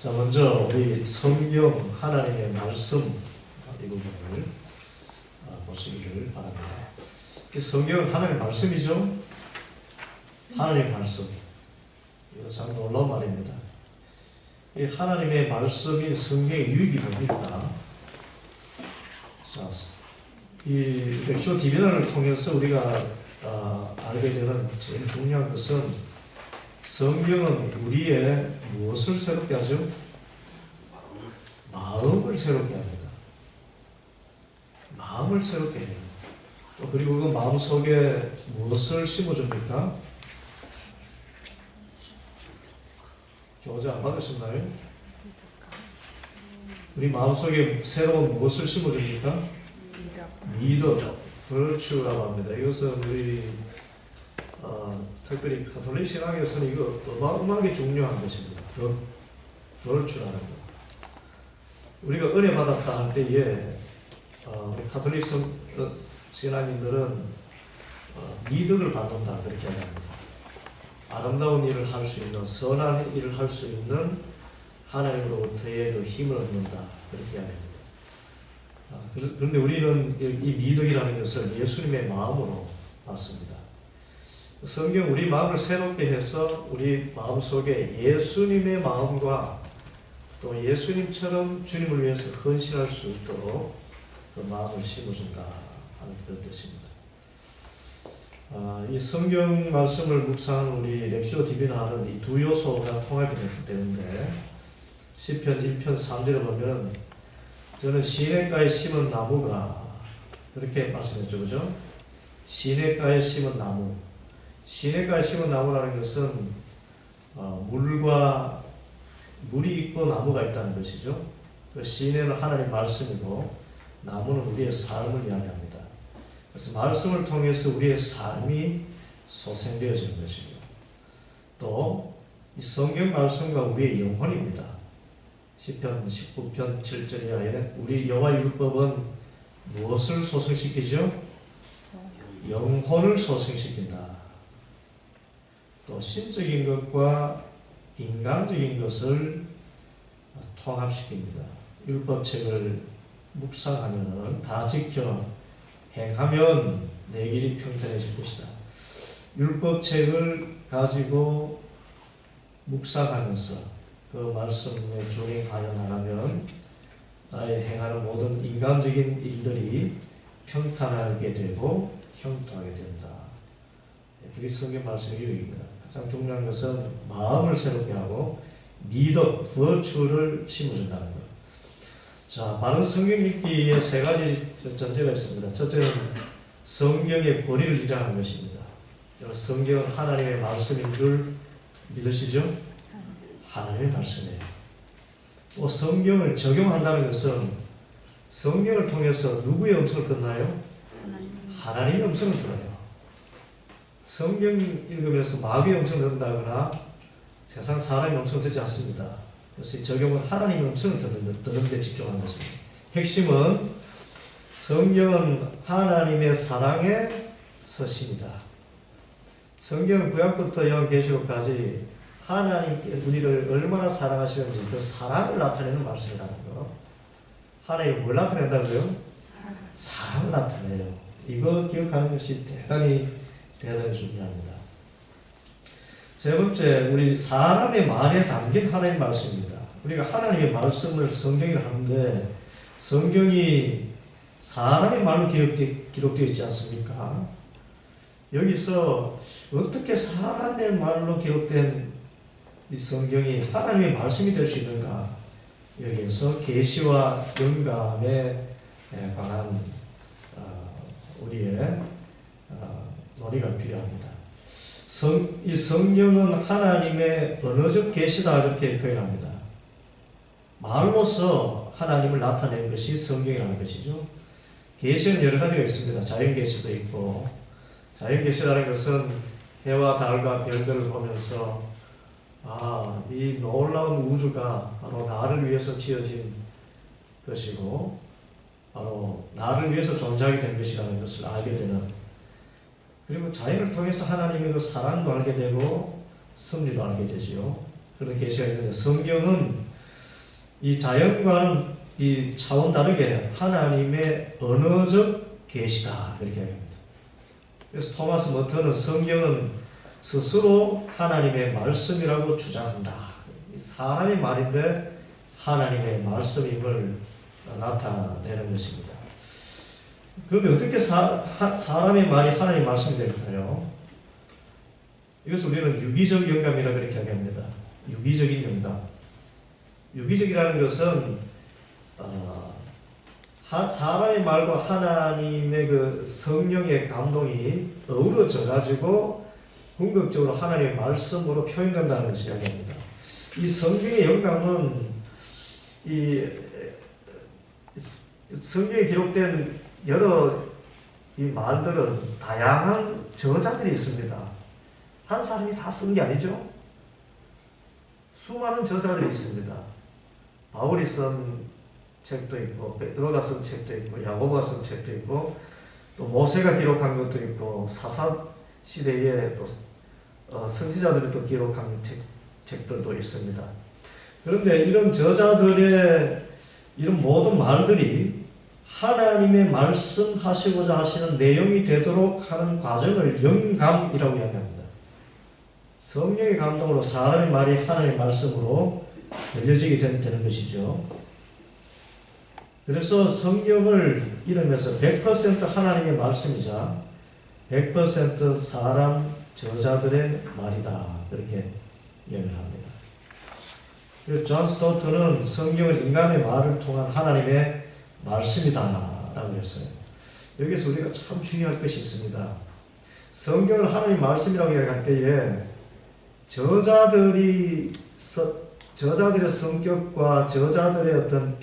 자, 먼저 우리 성경 하나님의 말씀 이 부분을 보시기를 바랍니다. 이 성경은 하나님의 말씀이죠. 하나님의 말씀. 이거 참 놀라운 말입니다. 이 하나님의 말씀인 성경의 유익이 뭡니까? 자, 이 렉처 디비전을 통해서 우리가 알게 되는 제일 중요한 것은 성경은 우리의 무엇을 새롭게 하죠? 마음을 새롭게 합니다. 마음을 새롭게 해요. 그리고 그 마음 속에 무엇을 심어줍니까? 교재 안 받으셨나요? 우리 마음 속에 새로운 무엇을 심어줍니까? 믿음, virtue라고 합니다. 이것은 우리 특별히 가톨릭 신앙에서는 이거 어마어마하게 중요한 것입니다. virtue라는 것. 우리가 은혜 받았다 할 때에 우리 가톨릭 신앙인들은 미덕을 받는다 그렇게 합니다. 아름다운 일을 할 수 있는, 선한 일을 할 수 있는 하나님으로부터의 그 힘을 얻는다 그렇게 합니다. 그런데 우리는 이 미덕이라는 것을 예수님의 마음으로 받습니다. 성경 우리 마음을 새롭게 해서 우리 마음속에 예수님의 마음과 또 예수님처럼 주님을 위해서 헌신할 수 있도록 그 마음을 심어준다 하는 그런 뜻입니다. 이 성경 말씀을 묵상하는 우리 렉시오 디비나는 이 두 요소가 통합이 되는데 시편 1편 3절에 보면 저는 시냇가에 심은 나무가 그렇게 말씀했죠. 그죠? 시냇가에 심은 나무. 시냇가에 심은 나무라는 것은 물이 있고 나무가 있다는 것이죠. 그 시내는 하나님의 말씀이고 나무는 우리의 삶을 이야기합니다. 그래서 말씀을 통해서 우리의 삶이 소생되어지는 것입니다. 또 이 성경 말씀과 우리의 영혼입니다. 시편 19편 7절에 우리 여호와 율법은 무엇을 소생시키죠? 영혼을 소생시킨다. 또 신적인 것과 인간적인 것을 통합시킵니다. 율법책을 묵상하면 다 지켜 행하면 내 길이 평탄해질 것이다. 율법책을 가지고 묵상하면서 그 말씀에 준행하여 나가면 나의 행하는 모든 인간적인 일들이 평탄하게 되고 형통하게 된다. 그게 성경 말씀의 유익입니다. 가장 중요한 것은 마음을 새롭게 하고 믿음, virtue를 심어준다는 것. 자, 바른 성경 읽기에 세 가지 전제가 있습니다. 첫째는 성경의 권위를 주장하는 것입니다. 성경은 하나님의 말씀인 줄 믿으시죠? 하나님의 말씀이에요. 또 성경을 적용한다는 것은 성경을 통해서 누구의 음성을 듣나요? 하나님의 음성을 들어요. 성경 읽으면서 마귀의 음성을 듣는다거나 세상 사람의 음성을 듣지 않습니다. 그래서 이 적용은 하나님의 음성을 듣는 데 집중하는 것입니다. 핵심은 성경은 하나님의 사랑의 서신이다. 성경은 구약부터 요한계시록까지 하나님 우리를 얼마나 사랑하시는지 그 사랑을 나타내는 말씀이라는 거. 하나님이 뭘 나타낸다고요? 사랑을 나타내요. 이거 기억하는 것이 대단히 중요합니다. 세 번째, 우리 사람의 말에 담긴 하나님의 말씀입니다. 우리가 하나님의 말씀을 성경을 하는데 성경이 사람의 말로 기록되어 있지 않습니까? 여기서 어떻게 사람의 말로 기록된 이 성경이 하나님의 말씀이 될 수 있는가? 여기에서 계시와 영감에 관한 우리의 논의가 필요합니다. 이 성경은 하나님의 언어적 계시다 그렇게 표현합니다. 말로서 하나님을 나타낸 것이 성경이라는 것이죠. 계시는 여러 가지가 있습니다. 자연계시도 있고, 자연계시라는 것은 해와 달과 별들을 보면서 이 놀라운 우주가 바로 나를 위해서 지어진 것이고 바로 나를 위해서 존재하게 된 것이라는 것을 알게 되는, 그리고 자연을 통해서 하나님의 그 사랑도 알게 되고 섭리도 알게 되지요. 그런 계시가 있는데 성경은 이 자연과는 이 차원 다르게 하나님의 언어적 계시다 이렇게 합니다. 그래서 토마스 머턴은 성경은 스스로 하나님의 말씀이라고 주장한다. 사람의 말인데 하나님의 말씀임을 나타내는 것입니다. 그런데 어떻게 사람의 말이 하나님의 말씀이 될까요? 이것을 우리는 유기적 영감이라고 그렇게 이야기합니다. 유기적인 영감. 유기적이라는 것은 사람의 말과 하나님의 그 성령의 감동이 어우러져 가지고 궁극적으로 하나님의 말씀으로 표현된다는 것을 이야기합니다. 이 성경의 영감은 이 성경에 기록된 여러 이 말들은 다양한 저자들이 있습니다. 한 사람이 다 쓴 게 아니죠. 수많은 저자들이 있습니다. 바울이 쓴 책도 있고, 베드로가 쓴 책도 있고, 야고보가 쓴 책도 있고, 또 모세가 기록한 것도 있고, 사사 시대에 또 선지자들이 또 기록한 책들도 있습니다. 그런데 이런 저자들의 이런 모든 말들이 하나님의 말씀하시고자 하시는 내용이 되도록 하는 과정을 영감이라고 이야기합니다. 성령의 감동으로 사람의 말이 하나님의 말씀으로 들려지게 되는 것이죠. 그래서 성경을 이름에서 100% 하나님의 말씀이자 100% 사람 저자들의 말이다. 그렇게 이야기를 합니다. 그래서 존 스토트는 성경은 인간의 말을 통한 하나님의 말씀이다 라고 했어요. 여기서 우리가 참 중요한 것이 있습니다. 성경을 하나님 말씀이라고 이야기할 때에 저자들의 성격과 저자들의 어떤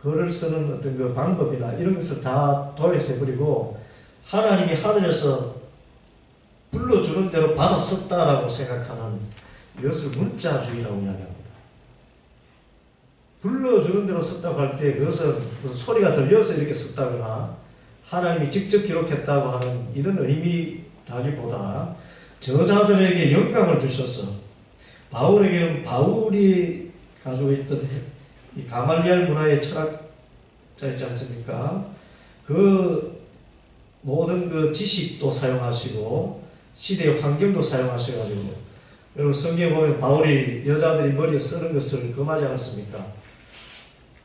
글을 쓰는 어떤 그 방법이나 이런 것을 다 도외해버리고 하나님이 하늘에서 불러주는 대로 받아 썼다라고 생각하는 이것을 문자주의라고 이야기합니다. 불러주는 대로 썼다고 할 때 그것은 무슨 소리가 들려서 이렇게 썼다거나 하나님이 직접 기록했다고 하는 이런 의미라기보다 저자들에게 영감을 주셔서 바울에게는 바울이 가지고 있던 이 가말리엘 문화의 철학자 있지 않습니까? 그 모든 그 지식도 사용하시고 시대의 환경도 사용하셔가지고 여러분 성경에 보면 바울이 여자들이 머리에 쓰는 것을 금하지 않았습니까?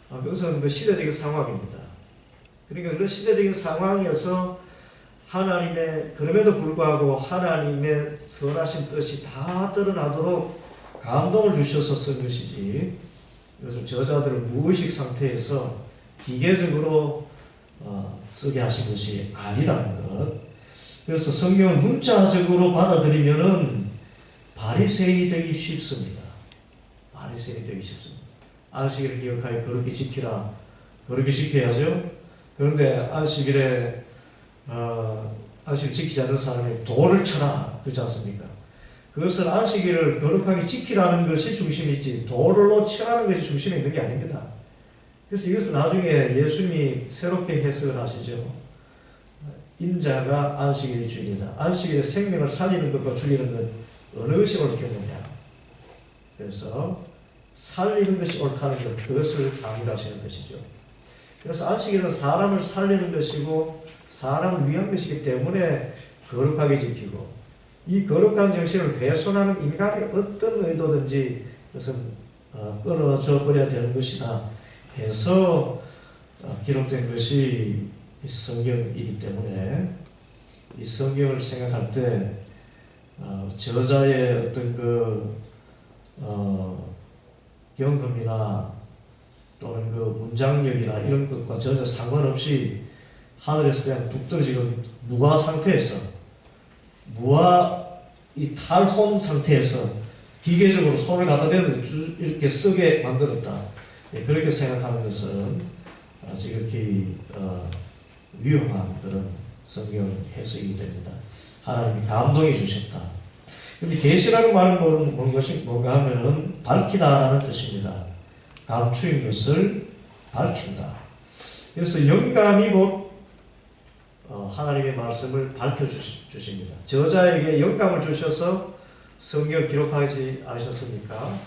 그것은 그 시대적인 상황입니다. 그러니까 그 시대적인 상황에서 하나님의 그럼에도 불구하고 하나님의 선하신 뜻이 다 드러나도록 감동을 주셔서 쓴 것이지 이것을 저자들을 무의식 상태에서 기계적으로 쓰게 하신 것이 아니라는 것. 그래서 성경을 문자적으로 받아들이면은 바리새인이 되기 쉽습니다. 바리새인이 되기 쉽습니다. 안식일을 기억하여 거룩히 지키라. 거룩히 지켜야죠. 그런데 안식일에 안식일 지키지 않는 사람이 돌을 쳐라 그렇지 않습니까? 그것은 안식일을 거룩하게 지키라는 것이 중심이지 돌로 치라는 것이 중심에 있는 게 아닙니다. 그래서 이것을 나중에 예수님이 새롭게 해석을 하시죠. 인자가 안식일의 주인이다. 안식일의 생명을 살리는 것과 죽이는 것 어느 것이 옳겠느냐. 그래서 살리는 것이 옳다는 것 그것을 강조하시는 것이죠. 그래서 안식일은 사람을 살리는 것이고 사람을 위한 것이기 때문에 거룩하게 지키고 이 거룩한 정신을 훼손하는 인간의 어떤 의도든지 그것은 끊어져 버려야 되는 것이다 해서 기록된 것이 이 성경이기 때문에 이 성경을 생각할 때 저자의 어떤 경험이나 또는 그 문장력이나 이런 것과 전혀 상관없이 하늘에서 그냥 뚝 떨어지는 무화 상태에서 이 탈혼 상태에서 기계적으로 손을 갖다 대도 이렇게 쓰게 만들었다. 그렇게 생각하는 것은 지극히 위험한 그런 성경 해석이 됩니다. 하나님이 감동해 주셨다. 근데 계시라는 말은 뭔가 하면은 밝히다라는 뜻입니다. 감추인 것을 밝힌다. 그래서 영감이 곧 하나님의 말씀을 밝혀주십니다. 저자에게 영감을 주셔서 성경을 기록하지 않으셨습니까?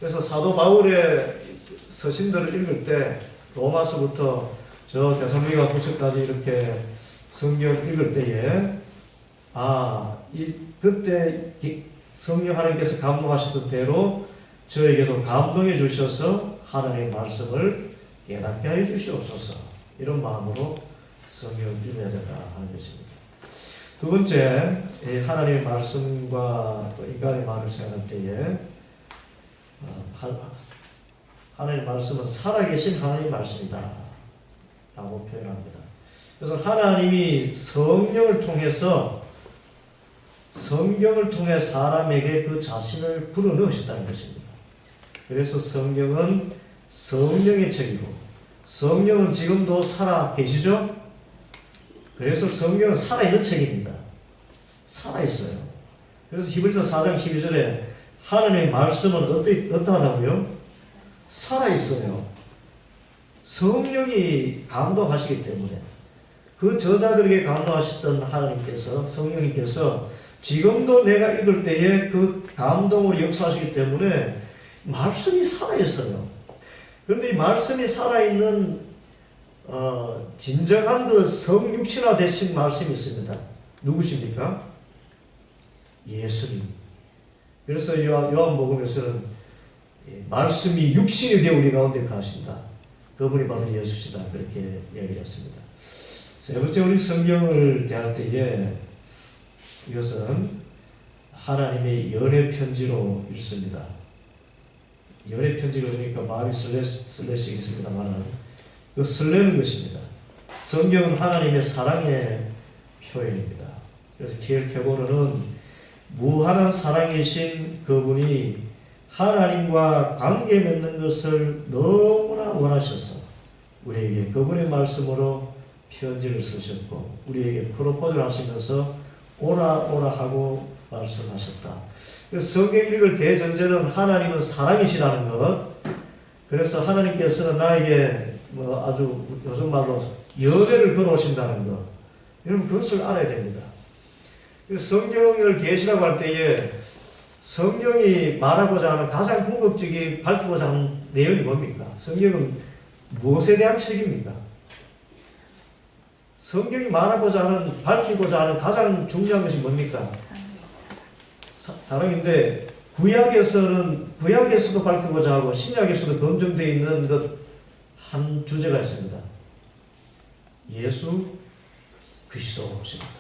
그래서 사도 바울의 서신들을 읽을 때 로마서부터 저 데살로니가 후서까지 이렇게 성경을 읽을 때에 그때 성령 하나님께서 감동하셨던 대로 저에게도 감동해 주셔서 하나님의 말씀을 깨닫게 하여 주시옵소서. 이런 마음으로 성경을 읽어야 된다 하는 것입니다. 두 번째, 하나님의 말씀과 또 인간의 말을 생각할 때에 하나님의 말씀은 살아계신 하나님의 말씀이다 라고 표현합니다. 그래서 하나님이 성령을 통해 사람에게 그 자신을 불어넣으셨다는 것입니다. 그래서 성경은 성령의 책이고 성령은 지금도 살아 계시죠? 그래서 성경은 살아있는 책입니다. 살아있어요. 그래서 히브리서 4장 12절에 하나님의 말씀은 어떠하다고요? 살아있어요. 성령이 감동하시기 때문에 그 저자들에게 감동하셨던 하나님께서, 성령님께서 지금도 내가 읽을 때에 그 감동으로 역사하시기 때문에 말씀이 살아있어요. 그런데 이 말씀이 살아있는 진정한 그 성육신화 되신 말씀이 있습니다. 누구십니까? 예수님. 그래서 요한복음에서는 말씀이 육신이 되어 우리 가운데 가신다. 그분이 바로 예수시다. 그렇게 얘기를 했습니다. 세 번째, 우리 성경을 대할 때에 이것은 하나님의 연애 편지로 읽습니다. 연애 편지가 그러니까 말이 슬래시 있습니다만 그 설레는 것입니다. 성경은 하나님의 사랑의 표현입니다. 그래서 키엘케고르는 무한한 사랑이신 그분이 하나님과 관계 맺는 것을 너무나 원하셔서 우리에게 그분의 말씀으로 편지를 쓰셨고 우리에게 프로포즈를 하시면서 오라 오라 하고 말씀하셨다. 성경 읽을 대전제는 하나님은 사랑이시라는 것. 그래서 하나님께서는 나에게 아주 요즘 말로 연애를 걸어오신다는 것. 여러분 그것을 알아야 됩니다. 성경을 계시라고 할 때에 성경이 말하고자 하는 가장 궁극적인 밝히고자 하는 내용이 뭡니까? 성경은 무엇에 대한 책입니까? 성경이 말하고자 하는, 밝히고자 하는 가장 중요한 것이 뭡니까? 사랑인데 구약에서도 밝히고자 하고 신약에서도 검증되어 있는 것 한 주제가 있습니다. 예수 그리스도십니다.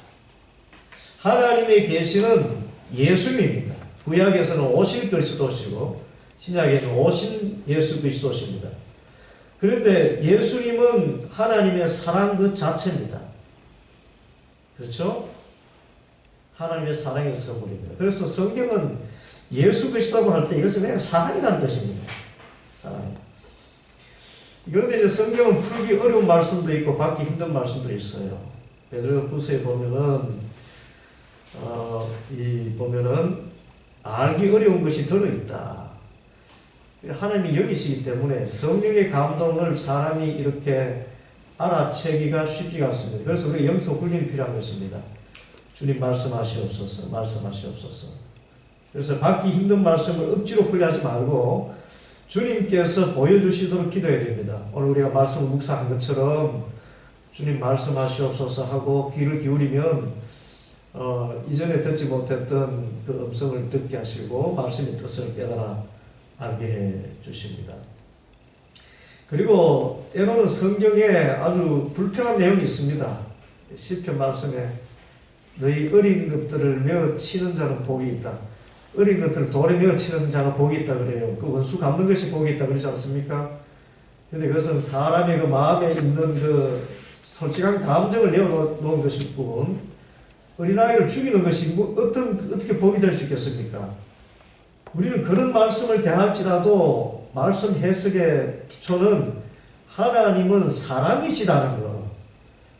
하나님의 계시는 예수님입니다. 구약에서는 오실 그리스도시고 신약에는 오신 예수 그리스도십니다. 그런데 예수님은 하나님의 사랑 그 자체입니다. 그렇죠? 하나님의 사랑의 선물입니다. 그래서 성경은 예수 그리스도라고 할 때 이것은 그냥 사랑이라는 뜻입니다. 사랑. 그런데 이제 성경은 풀기 어려운 말씀도 있고 받기 힘든 말씀도 있어요. 베드로후서에 보면은 보면은 알기 어려운 것이 들어있다. 하나님이 여기시기 때문에 성령의 감동을 사람이 이렇게 알아채기가 쉽지가 않습니다. 그래서 우리 영성 훈련이 필요한 것입니다. 주님 말씀하시옵소서, 말씀하시옵소서. 그래서 받기 힘든 말씀을 억지로 풀려하지 말고 주님께서 보여주시도록 기도해야 됩니다. 오늘 우리가 말씀을 묵상한 것처럼 주님 말씀하시옵소서 하고 귀를 기울이면 이전에 듣지 못했던 그 음성을 듣게 하시고 말씀의 뜻을 깨달아 알게 해 주십니다. 그리고 때로는 성경에 아주 불편한 내용이 있습니다. 시편 말씀에 너희 어린 것들을 메어 치는 자는 복이 있다. 어린 것들을 돌에 메어 치는 자가 복이 있다 그래요. 그 원수 갚는 것이 복이 있다 그러지 않습니까? 근데 그것은 사람의 그 마음에 있는 그 솔직한 감정을 내어놓은 것일 뿐 어린아이를 죽이는 것이 어떻게 복이 될 수 있겠습니까? 우리는 그런 말씀을 대할지라도 말씀 해석의 기초는 하나님은 사랑이시다는 것.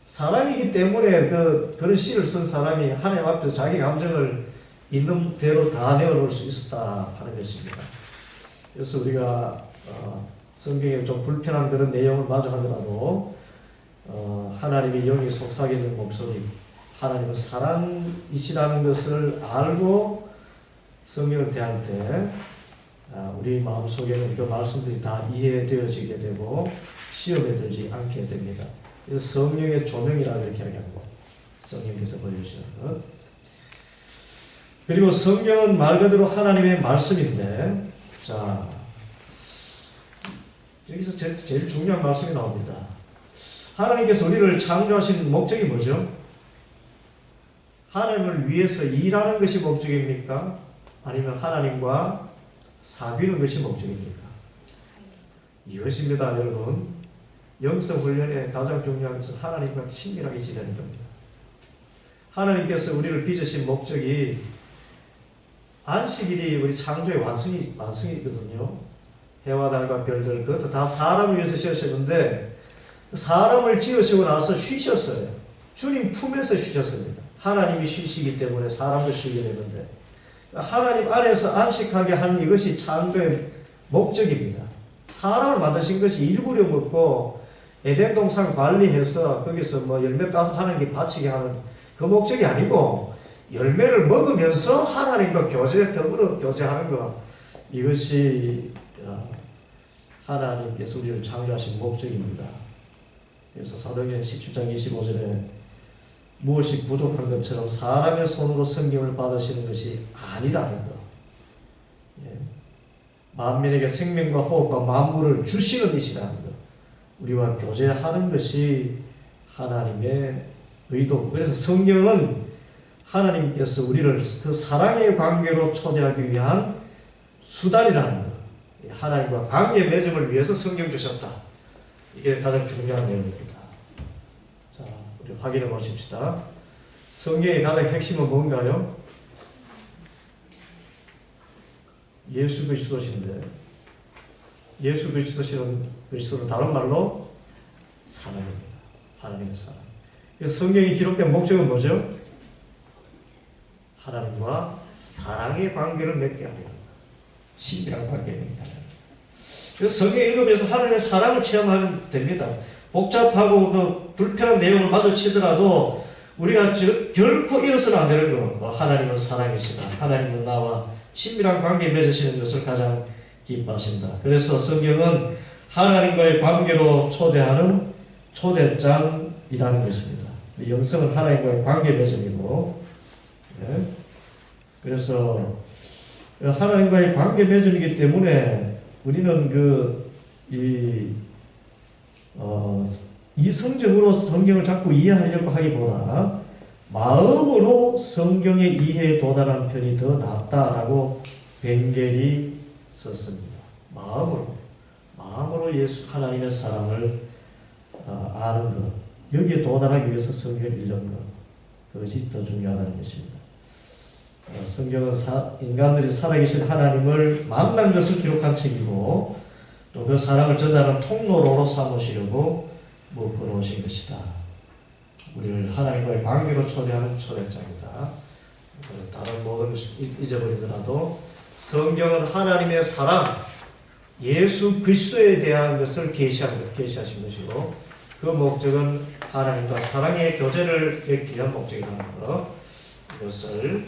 사랑이기 때문에 그런 시를 쓴 사람이 하나님 앞에서 자기 감정을 있는 대로 다 내어놓을 수 있었다 하는 것입니다. 그래서 우리가 성경에 좀 불편한 그런 내용을 마저 하더라도 하나님의 영이 속삭이는 목소리, 하나님은 사랑이시라는 것을 알고 성경을 대할 때 우리 마음속에는 그 말씀들이 다 이해되어지게 되고 시험에 들지 않게 됩니다. 성령의 조명이라고 이렇게 하고 성령께서 보여주시는 것. 그리고 성경은 말 그대로 하나님의 말씀인데, 자, 여기서 제일 중요한 말씀이 나옵니다. 하나님께서 우리를 창조하신 목적이 뭐죠? 하나님을 위해서 일하는 것이 목적입니까? 아니면 하나님과 사귀는 것이 목적입니까? 이것입니다, 여러분. 영성훈련의 가장 중요한 것은 하나님과 친밀하게 지내는 겁니다. 하나님께서 우리를 빚으신 목적이 안식일이 우리 창조의 완성이거든요. 해와 달과 별들, 그것도 다 사람을 위해서 지으셨는데 사람을 지으시고 나서 쉬셨어요. 주님 품에서 쉬셨습니다. 하나님이 쉬시기 때문에 사람도 쉬게 되는데 하나님 안에서 안식하게 하는 이것이 창조의 목적입니다. 사람을 만드신 것이 일부려 먹고 에덴 동산 관리해서 거기서 뭐 열매 따서 하나님께 바치게 하는 그 목적이 아니고 열매를 먹으면서 하나님과 더불어 교제하는 것, 이것이 하나님께서 우리를 창조하신 목적입니다. 그래서 사도행전 17장 25절에 무엇이 부족한 것처럼 사람의 손으로 성경을 받으시는 것이 아니라는 것. 만민에게 생명과 호흡과 만물을 주시는 이시라는 것. 우리와 교제하는 것이 하나님의 의도. 그래서 성경은 하나님께서 우리를 그 사랑의 관계로 초대하기 위한 수단이라는 것. 하나님과 관계 맺음을 위해서 성경 주셨다. 이게 가장 중요한 내용입니다. 자, 우리 확인해 보십시다. 성경의 가장 핵심은 뭔가요? 예수 그리스도신데, 예수 그리스도는 다른 말로 사랑입니다. 하나님의 사랑. 그래서 성경이 기록된 목적은 뭐죠? 하나님과 사랑의 관계를 맺게 하려는 것. 신비한 관계입니다. 그래서 성경 읽으면서 하나님의 사랑을 체험하면 됩니다. 복잡하고 그 불편한 내용을 마주치더라도 우리가 결코 잃어서는 안 되는 거. 하나님은 사랑이시다. 하나님은 나와 친밀한 관계 맺으시는 것을 가장 기뻐하신다. 그래서 성경은 하나님과의 관계로 초대하는 초대장이라는 것입니다. 영성은 하나님과의 관계 맺음이고, 그래서 하나님과의 관계 맺음이기 때문에 우리는 이성적으로 성경을 자꾸 이해하려고 하기보다 마음으로 성경의 이해에 도달하는 편이 더 낫다라고 벤겔이 썼습니다. 마음으로 예수 하나님의 사랑을 아는 것, 여기에 도달하기 위해서 성경을 읽는 것, 그것이 더 중요하다는 것입니다. 성경은 인간들이 살아계신 하나님을 만난 것을 기록한 책이고 또 그 사랑을 전하는 통로로 삼으시려고 걸어오신 것이다. 우리를 하나님과의 관계로 초대하는 초대장이다. 다른 모든 것을 잊어버리더라도 성경은 하나님의 사랑, 예수 그리스도에 대한 것을 계시하신 것이고 그 목적은 하나님과 사랑의 교제를 맺기 위한 목적이라는 것, 이것을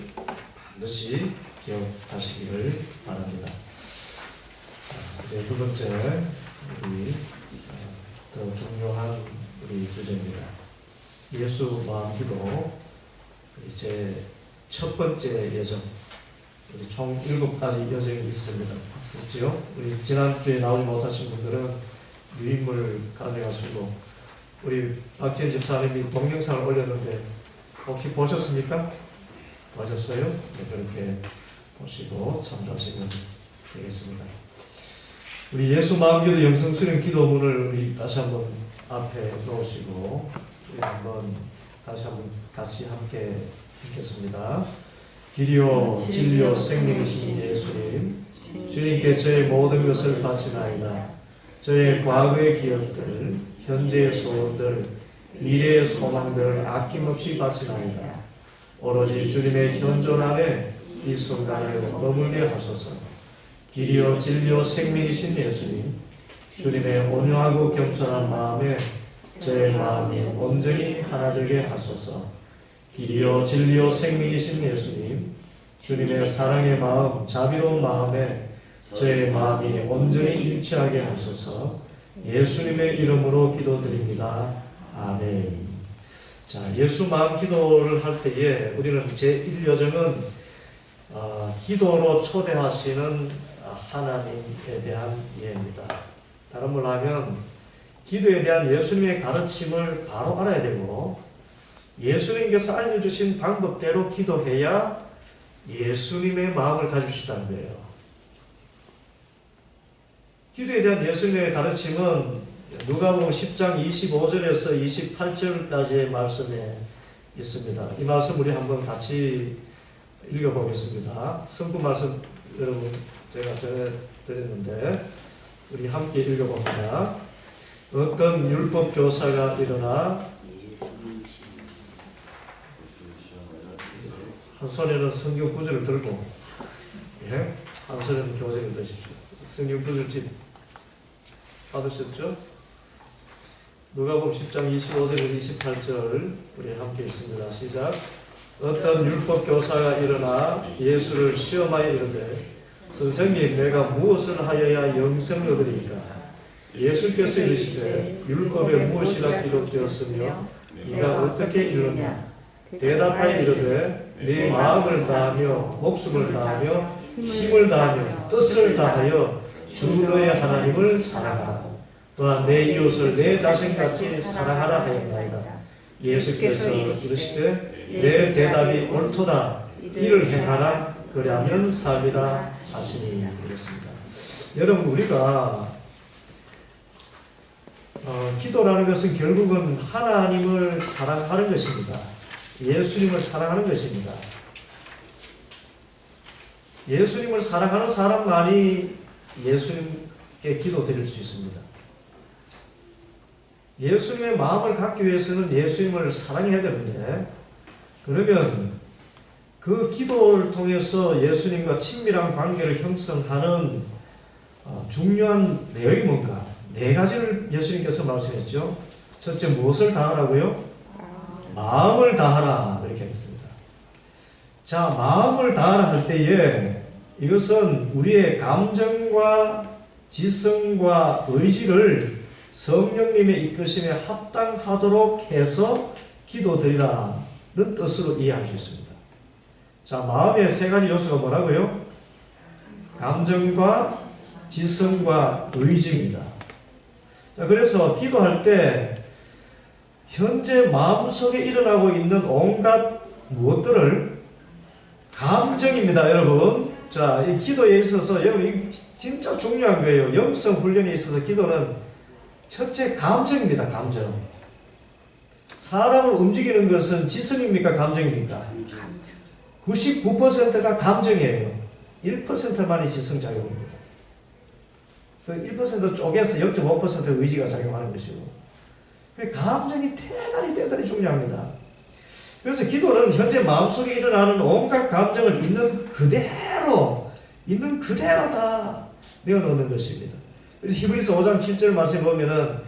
반드시 기억하시기를 바랍니다. 두 번째, 더 중요한 우리 주제입니다. 예수 마음기도 이제 첫 번째 예정. 우리 총 7가지 여정이 있습니다. 봤었죠? 우리 지난주에 나오지 못하신 분들은 유인물 가져가시고, 우리 박지현 집사님이 동영상을 올렸는데 혹시 보셨습니까? 보셨어요? 네, 그렇게 보시고 참조하시면 되겠습니다. 우리 예수 마음기도 영성 수련 기도문을 우리 다시 한번 앞에 놓으시고 우리 한번 다시 한번 같이 함께 읽겠습니다. 길이요 진리요 생명이신 예수님, 주님께 저의 모든 것을 바치나이다. 저의 과거의 기억들, 현재의 소원들, 미래의 소망들을 아낌없이 바치나이다. 오로지 주님의 현존 안에 이 순간을 머물게 하소서. 길이요 진리요 생명이신 예수님, 주님의 온유하고 겸손한 마음에 제 마음이 온전히 하나 되게 하소서. 길이요 진리요 생명이신 예수님, 주님의 사랑의 마음, 자비로운 마음에 저의 마음이 온전히 일치하게 하소서. 예수님의 이름으로 기도드립니다. 아멘. 자, 예수 마음 기도를 할 때에 우리는 제1요정은 기도로 초대하시는 하나님에 대한 이해입니다. 다른 말로 하면 기도에 대한 예수님의 가르침을 바로 알아야 되고, 예수님께서 알려주신 방법대로 기도해야 예수님의 마음을 가지시다는 거예요. 기도에 대한 예수님의 가르침은 누가복음 10장 25절에서 28절까지의 말씀에 있습니다. 이 말씀 우리 한번 같이 읽어보겠습니다. 성구 말씀 여러분 제가 전해드렸는데 우리 함께 읽어봅니다. 어떤 율법 교사가 일어나 한 손에는 성경 구절을 들고, 한 손에는 교재를 드십시오. 성경 구절집 받으셨죠? 누가복음 10장 25절에서 28절 우리 함께 읽습니다. 시작. 어떤 율법 교사가 일어나 예수를 시험하여 이르되 선생님, 내가 무엇을 하여야 영생을 얻으리까? 예수께서 이르시되 율법에 무엇이라 기록되었으며 네가 어떻게 이루냐? 대답하여 이르되 네 마음을 다하며 목숨을 다하며 힘을 다하며 뜻을 다하여 주 너의 하나님을 사랑하라. 또한 내 이웃을 내 자신같이 사랑하라 하였나이다. 예수께서 이르시되 내 대답이 옳도다. 이를 행하라. 그리하면 살리라 하시니. 그렇습니다. 여러분, 우리가 기도라는 것은 결국은 하나님을 사랑하는 것입니다. 예수님을 사랑하는 것입니다. 예수님을 사랑하는 사람만이 예수님께 기도드릴 수 있습니다. 예수님의 마음을 갖기 위해서는 예수님을 사랑해야 되는데, 그러면 그 기도를 통해서 예수님과 친밀한 관계를 형성하는 중요한 내용이 뭔가? 네 가지를 예수님께서 말씀했죠. 첫째, 무엇을 다하라고요? 마음을 다하라. 이렇게 했습니다. 자, 마음을 다하라 할 때에 이것은 우리의 감정과 지성과 의지를 성령님의 이끄심에 합당하도록 해서 기도드리라는 뜻으로 이해할 수 있습니다. 자, 마음의 세 가지 요소가 뭐라고요? 감정과 지성과 의지입니다. 자, 그래서 기도할 때 현재 마음속에 일어나고 있는 온갖 무엇들을, 감정입니다, 여러분. 자, 이 기도에 있어서 여러분 이 진짜 중요한 거예요. 영성 훈련에 있어서 기도는 첫째 감정입니다. 감정. 사람을 움직이는 것은 지성입니까? 감정입니까? 99%가 감정이에요. 1%만이 지성작용입니다. 그 1% 쪼개서 0.5% 의지가 작용하는 것이고, 감정이 대단히 중요합니다. 그래서 기도는 현재 마음속에 일어나는 온갖 감정을 있는 그대로 다 내어놓는 것입니다. 그래서 히브리서 5장 7절 말씀에 보면은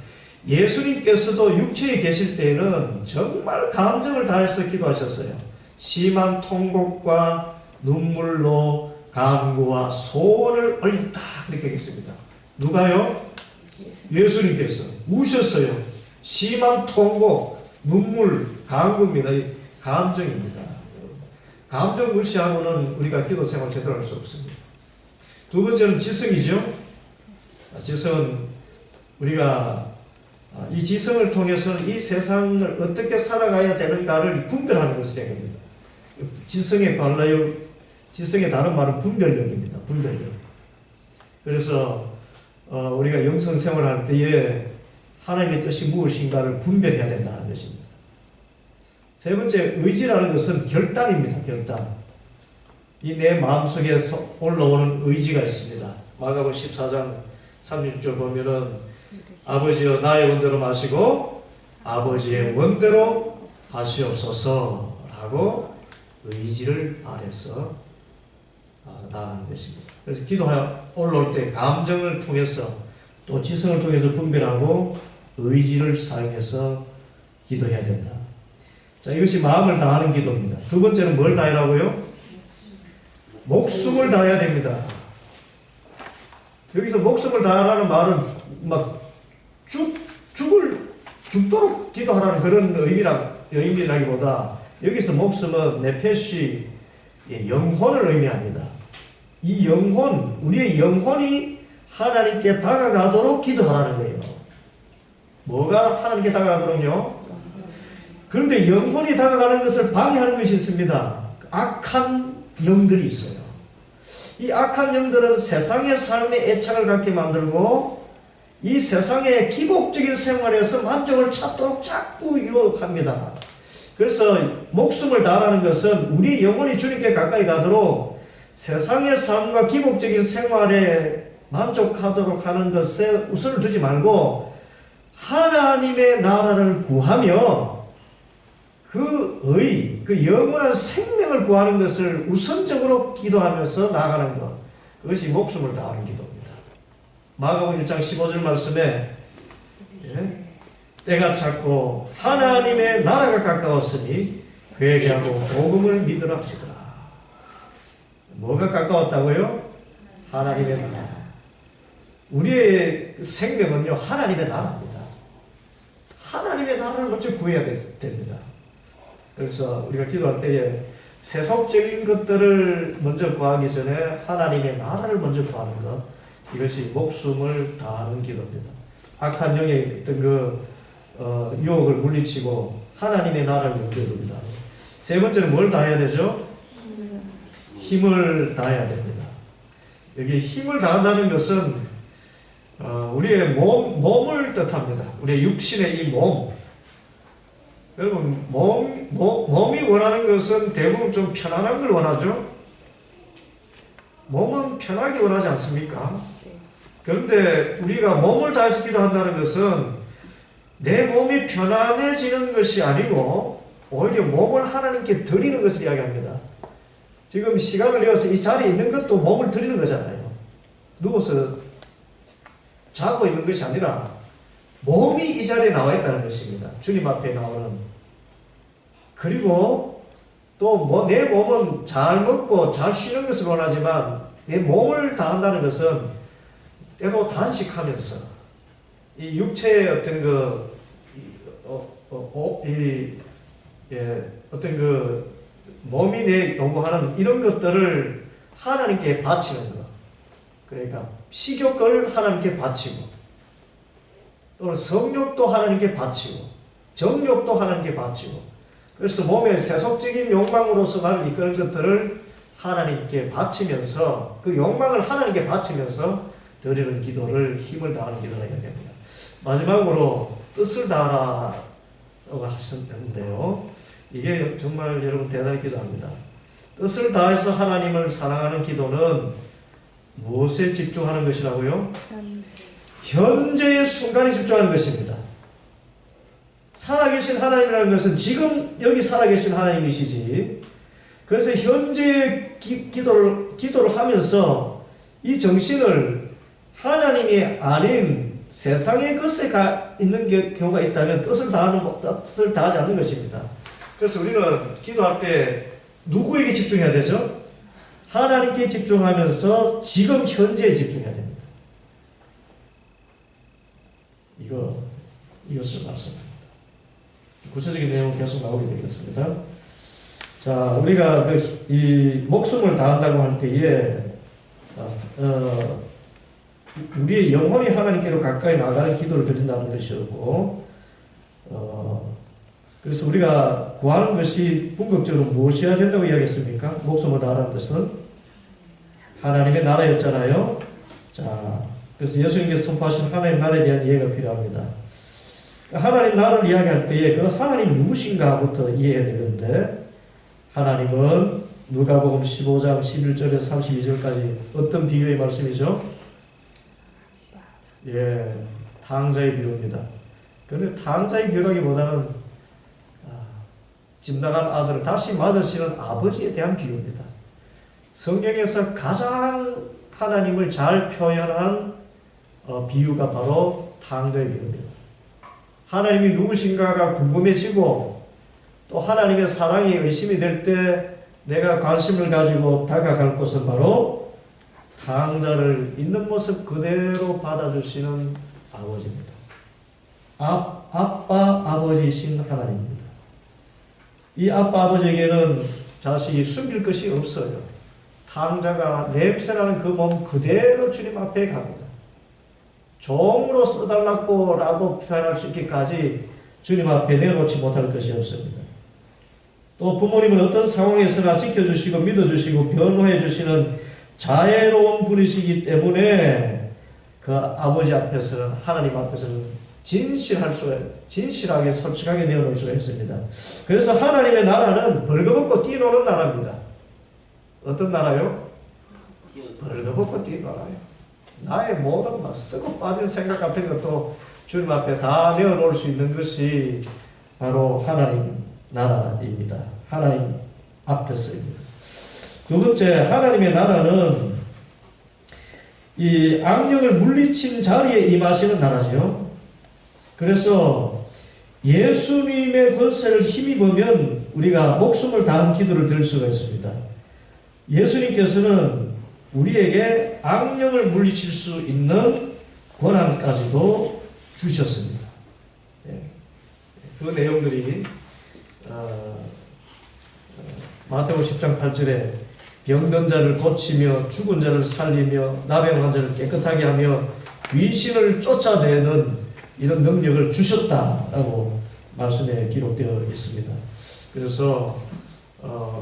예수님께서도 육체에 계실 때에는 정말 감정을 다해서 기도하셨어요. 심한 통곡과 눈물로 간구와 소원을 올렸다. 그렇게 했습니다. 누가요? 예수님께서 우셨어요. 심한 통곡, 눈물, 간구입니다. 감정입니다. 감정 무시하고는 우리가 기도 생활 제대로 할 수 없습니다. 두 번째는 지성이죠. 지성은 우리가 이 지성을 통해서 이 세상을 어떻게 살아가야 되는가를 분별하는 것을 얘기합니다. 지성의 발라요, 지성의 다른 말은 분별력입니다. 분별력. 그래서 우리가 영성 생활할 때에 하나님의 뜻이 무엇인가를 분별해야 된다는 것입니다. 세 번째, 의지라는 것은 결단입니다. 결단. 이 내 마음속에 올라오는 의지가 있습니다. 마가복음 14장 36절 보면은 아버지여 나의 원대로 마시고 아버지의 원대로 하시옵소서 라고 의지를 아래서 나아가는 것입니다. 그래서 기도하여 올라올 때 감정을 통해서 또 지성을 통해서 분별하고 의지를 사용해서 기도해야 된다. 자, 이것이 마음을 다하는 기도입니다. 두 번째는 뭘 다하라고요? 목숨을 다해야 됩니다. 여기서 목숨을 다하라는 말은 막 죽도록 기도하라는 그런 의미라기보다 여기서 목숨은 네페시, 영혼을 의미합니다. 이 영혼, 우리의 영혼이 하나님께 다가가도록 기도하라는 거예요. 뭐가 하나님께 다가가도록요? 그런데 영혼이 다가가는 것을 방해하는 것이 있습니다. 악한 영들이 있어요. 이 악한 영들은 세상의 삶에 애착을 갖게 만들고 이 세상의 기복적인 생활에서 만족을 찾도록 자꾸 유혹합니다. 그래서 목숨을 다하라는 것은 우리 영혼이 주님께 가까이 가도록 세상의 삶과 기복적인 생활에 만족하도록 하는 것에 우선을 두지 말고 하나님의 나라를 구하며 그 영원한 생명을 구하는 것을 우선적으로 기도하면서 나아가는 것, 그것이 목숨을 다하는 기도입니다. 마가복음 1장 15절 말씀에 때가 찼고 하나님의 나라가 가까웠으니 회개하고 복음을 믿으라 하시더라. 뭐가 가까웠다고요? 하나님의 나라. 우리의 생명은요, 하나님의 나라입니다. 하나님의 나라를 먼저 구해야 됩니다. 그래서 우리가 기도할 때에 세속적인 것들을 먼저 구하기 전에 하나님의 나라를 먼저 구하는 것, 이것이 목숨을 다하는 기도입니다. 악한 영의 어떤 유혹을 물리치고 하나님의 나라를 염두에 둡니다. 세 번째는 뭘 다해야 되죠? 힘을 다해야 됩니다. 여기 힘을 다한다는 것은 우리의 몸을 뜻합니다. 우리의 육신의 이 몸. 여러분, 몸이 원하는 것은 대부분 좀 편안한 걸 원하죠? 몸은 편하게 원하지 않습니까? 그런데 우리가 몸을 다해서 기도한다는 것은 내 몸이 편안해지는 것이 아니고 오히려 몸을 하나님께 드리는 것을 이야기합니다. 지금 시간을 내어서 이 자리에 있는 것도 몸을 드리는 거잖아요. 누워서 자고 있는 것이 아니라 몸이 이 자리에 나와 있다는 것입니다. 주님 앞에 나오는. 그리고 또 내 몸은 잘 먹고 잘 쉬는 것을 원하지만 내 몸을 다한다는 것은 때로 단식하면서 이 육체의 어떤 어떤 몸이 내 요구하는 이런 것들을 하나님께 바치는 것. 그러니까 식욕을 하나님께 바치고 또는 성욕도 하나님께 바치고 정욕도 하나님께 바치고, 그래서 몸의 세속적인 욕망으로서 나를 이끄는 것들을 하나님께 바치면서 그 욕망을 하나님께 바치면서 드리는 기도를 힘을 다하는 기도라 이야기합니다. 마지막으로 뜻을 다하라고 하셨는데요. 이게 정말 여러분 대단히 기도합니다. 뜻을 다해서 하나님을 사랑하는 기도는 무엇에 집중하는 것이라고요? 현재의 순간에 집중하는 것입니다. 살아계신 하나님이라는 것은 지금 여기 살아계신 하나님이시지. 그래서 현재의 기도를 하면서 이 정신을 하나님이 아닌 세상의 것에 있는 경우가 있다면 뜻을 다하지 않는 것입니다. 그래서 우리는 기도할 때 누구에게 집중해야 되죠? 하나님께 집중하면서 지금 현재에 집중해야 됩니다. 이것을 말씀합니다. 구체적인 내용은 계속 나오게 되겠습니다. 자, 우리가 이 목숨을 다한다고 할 때에 우리의 영혼이 하나님께로 가까이 나가는 기도를 드린다는 것이었고, 그래서 우리가 구하는 것이 궁극적으로 무엇이어야 된다고 이야기했습니까? 목숨을 다하라는 뜻은 하나님의 나라였잖아요. 자, 그래서 예수님께서 선포하신 하나님 나라에 대한 이해가 필요합니다. 하나님 나라를 이야기할 때에 그 하나님이 누구신가부터 이해해야 되는데, 하나님은 누가복음 15장 11절에서 32절까지 어떤 비유의 말씀이죠? 탕자의 비유입니다. 그런데 탕자의 비유라기보다는 집 나간 아들을 다시 맞으시는 아버지에 대한 비유입니다. 성경에서 가장 하나님을 잘 표현한 비유가 바로 탕자의 비유입니다. 하나님이 누구신가가 궁금해지고 또 하나님의 사랑이 의심이 될 때 내가 관심을 가지고 다가갈 곳은 바로 탕자를 있는 모습 그대로 받아주시는 아버지입니다. 아빠 아버지이신 하나님입니다. 이 아빠 아버지에게는 자식이 숨길 것이 없어요. 탕자가 냄새나는 그 몸 그대로 주님 앞에 갑니다. 종으로 써달라고라도 표현할 수 있기까지 주님 앞에 내놓지 못할 것이 없습니다. 또 부모님은 어떤 상황에서나 지켜주시고 믿어주시고 변호해 주시는 자애로운 분이시기 때문에 그 아버지 앞에서는, 하나님 앞에서는 진실하게 솔직하게 내어놓을 수가 있습니다. 그래서 하나님의 나라는 벌거벗고 뛰노는 나라입니다. 어떤 나라요? 벌거벗고 뛰노나요. 나의 모든 것, 쓰고 빠진 생각 같은 것도 주님 앞에 다 내어놓을 수 있는 것이 바로 하나님 나라입니다. 하나님 앞에서입니다. 두 번째, 하나님의 나라는 이 악령을 물리친 자리에 임하시는 나라죠. 그래서 예수님의 권세를 힘입으면 우리가 목숨을 다한 기도를 드릴 수가 있습니다. 예수님께서는 우리에게 악령을 물리칠 수 있는 권한까지도 주셨습니다. 그 내용들이 마태복음 10장 8절에 병든 자를 고치며 죽은 자를 살리며 나병 환자를 깨끗하게 하며 귀신을 쫓아내는 이런 능력을 주셨다라고 말씀에 기록되어 있습니다. 그래서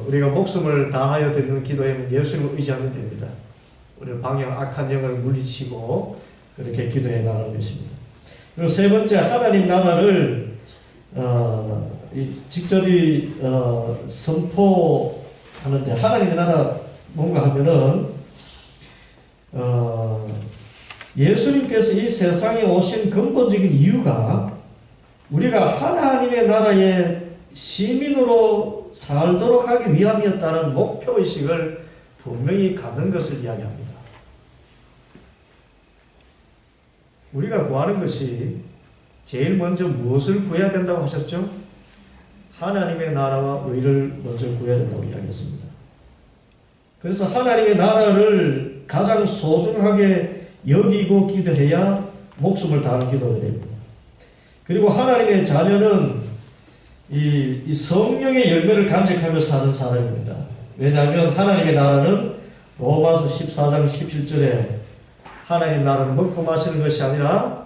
우리가 목숨을 다하여 드리는 기도에는 예수님을 의지하면 됩니다. 우리를 방향 악한 영을 물리치고 그렇게 기도해 나가는 것입니다. 그리고 세 번째, 하나님 나라를 직접이 선포하는데, 하나님의 나라 뭔가 하면은 예수님께서 이 세상에 오신 근본적인 이유가 우리가 하나님의 나라의 시민으로 살도록 하기 위함이었다는 목표의식을 분명히 갖는 것을 이야기합니다. 우리가 구하는 것이 제일 먼저 무엇을 구해야 된다고 하셨죠? 하나님의 나라와 의를 먼저 구해야 된다고 이야기했습니다. 그래서 하나님의 나라를 가장 소중하게 여기고 기도해야 목숨을 다하는 기도가 됩니다. 그리고 하나님의 자녀는 이 성령의 열매를 간직하며 사는 사람입니다. 왜냐하면 하나님의 나라는 로마서 14장 17절에 하나님 나라는 먹고 마시는 것이 아니라